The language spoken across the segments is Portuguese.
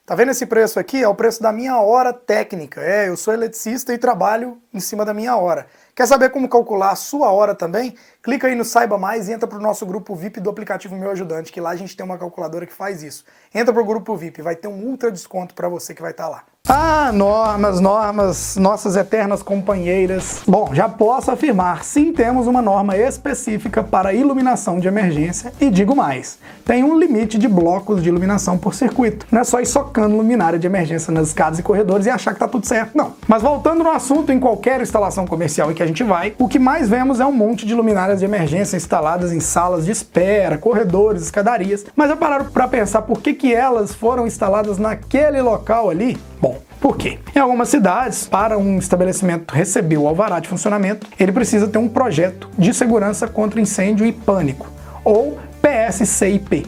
Tá vendo esse preço aqui? É o preço da minha hora técnica. Eu sou eletricista e trabalho em cima da minha hora. Quer saber como calcular a sua hora também? Clica aí no Saiba Mais e entra pro nosso grupo VIP do aplicativo Meu Ajudante, que lá a gente tem uma calculadora que faz isso. Entra pro grupo VIP, vai ter um ultra desconto para você que vai estar lá. Ah, normas, nossas eternas companheiras. Bom, já posso afirmar, sim, temos uma norma específica para iluminação de emergência e digo mais, tem um limite de blocos de iluminação por circuito. Não é só ir socando luminária de emergência nas escadas e corredores e achar que tá tudo certo, não. Mas voltando no assunto, em qualquer instalação comercial em que a gente vai, o que mais vemos é um monte de luminárias de emergência instaladas em salas de espera, corredores, escadarias. Mas já pararam para pensar por que elas foram instaladas naquele local ali? Bom, por quê? Em algumas cidades, para um estabelecimento receber o alvará de funcionamento, ele precisa ter um projeto de segurança contra incêndio e pânico, ou PSCIP,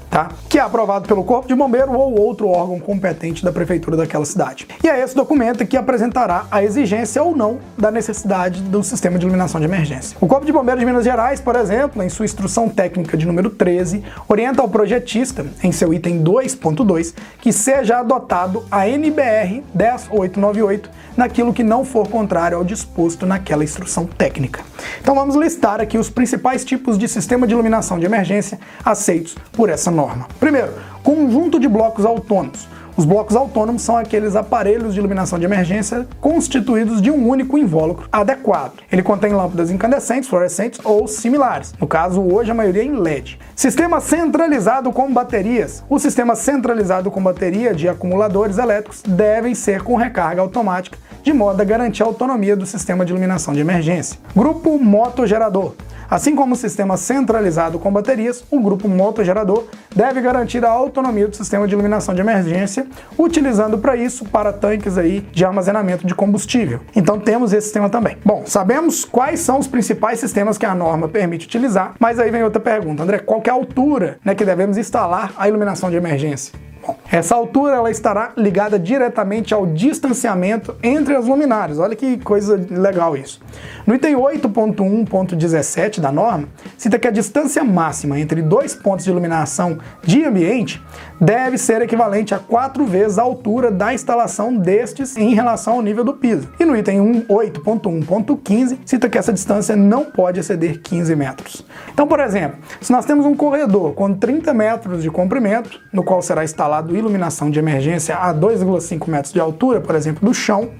tá? Que é aprovado pelo Corpo de Bombeiro ou outro órgão competente da prefeitura daquela cidade. E é esse documento que apresentará a exigência ou não da necessidade do sistema de iluminação de emergência. O Corpo de Bombeiros de Minas Gerais, por exemplo, em sua instrução técnica de número 13, orienta ao projetista, em seu item 2.2, que seja adotado a NBR 10898 naquilo que não for contrário ao disposto naquela instrução técnica. Então vamos listar aqui os principais tipos de sistema de iluminação de emergência aceitos por essa norma. Primeiro, conjunto de blocos autônomos. Os blocos autônomos são aqueles aparelhos de iluminação de emergência constituídos de um único invólucro adequado. Ele contém lâmpadas incandescentes, fluorescentes ou similares. No caso, hoje a maioria em LED. Sistema centralizado com baterias. O sistema centralizado com bateria de acumuladores elétricos devem ser com recarga automática, de modo a garantir a autonomia do sistema de iluminação de emergência. Grupo motogerador. Assim como o sistema centralizado com baterias, o grupo motogerador deve garantir a autonomia do sistema de iluminação de emergência, utilizando para isso para tanques aí de armazenamento de combustível. Então temos esse sistema também. Bom, sabemos quais são os principais sistemas que a norma permite utilizar, mas aí vem outra pergunta, André, qual que é a altura, que devemos instalar a iluminação de emergência? Bom, essa altura ela estará ligada diretamente ao distanciamento entre as luminárias. Olha que coisa legal isso. No item 8.1.17 da norma, cita que a distância máxima entre dois pontos de iluminação de ambiente deve ser equivalente a 4 vezes a altura da instalação destes em relação ao nível do piso. E no item 8.1.15, cita que essa distância não pode exceder 15 metros. Então, por exemplo, se nós temos um corredor com 30 metros de comprimento, no qual será instalado iluminação de emergência a 2,5 metros de altura, por exemplo, do chão,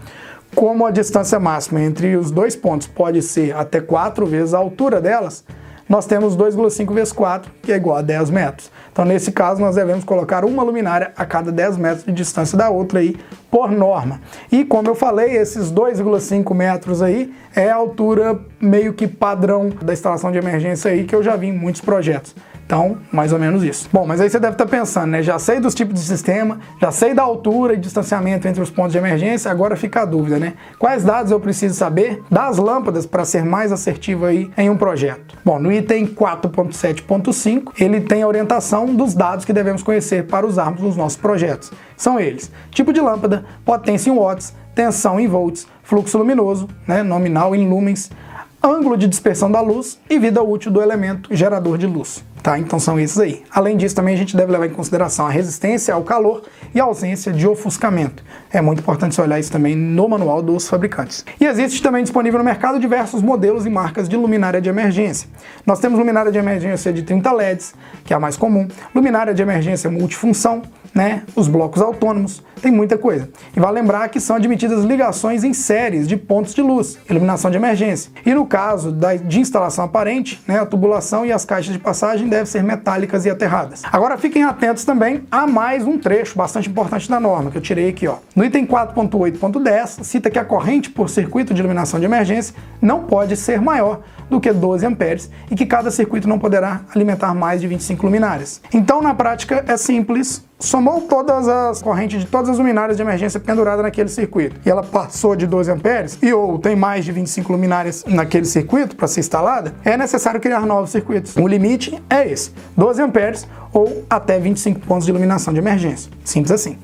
como a distância máxima entre os dois pontos pode ser até 4 vezes a altura delas, nós temos 2,5 vezes 4, que é igual a 10 metros. Então, nesse caso, nós devemos colocar uma luminária a cada 10 metros de distância da outra aí, por norma. E, como eu falei, esses 2,5 metros aí é a altura meio que padrão da instalação de emergência aí, que eu já vi em muitos projetos. Então, mais ou menos isso. Bom, mas aí você deve estar pensando, né? Já sei dos tipos de sistema, já sei da altura e distanciamento entre os pontos de emergência, agora fica a dúvida, né? Quais dados eu preciso saber das lâmpadas para ser mais assertivo aí em um projeto? Bom, no item 4.7.5, ele tem a orientação dos dados que devemos conhecer para usarmos nos nossos projetos. São eles: tipo de lâmpada, potência em watts, tensão em volts, fluxo luminoso, né? Nominal em lumens, ângulo de dispersão da luz e vida útil do elemento gerador de luz. Tá, então são esses aí. Além disso, também a gente deve levar em consideração a resistência ao calor e a ausência de ofuscamento. É muito importante você olhar isso também no manual dos fabricantes. E existe também disponível no mercado diversos modelos e marcas de luminária de emergência. Nós temos luminária de emergência de 30 LEDs, que é a mais comum, luminária de emergência multifunção, né? Os blocos autônomos, tem muita coisa. E vale lembrar que são admitidas ligações em séries de pontos de luz, iluminação de emergência. E no caso de instalação aparente, né, a tubulação e as caixas de passagem devem ser metálicas e aterradas. Agora fiquem atentos também a mais um trecho bastante importante da norma, que eu tirei aqui, ó. No item 4.8.10, cita que a corrente por circuito de iluminação de emergência não pode ser maior do que 12 amperes e que cada circuito não poderá alimentar mais de 25 luminárias. Então, na prática, é simples. Somou todas as correntes de todas as luminárias de emergência penduradas naquele circuito e ela passou de 12 amperes ou tem mais de 25 luminárias naquele circuito para ser instalada, é necessário criar novos circuitos. O limite é esse, 12 amperes ou até 25 pontos de iluminação de emergência. Simples assim.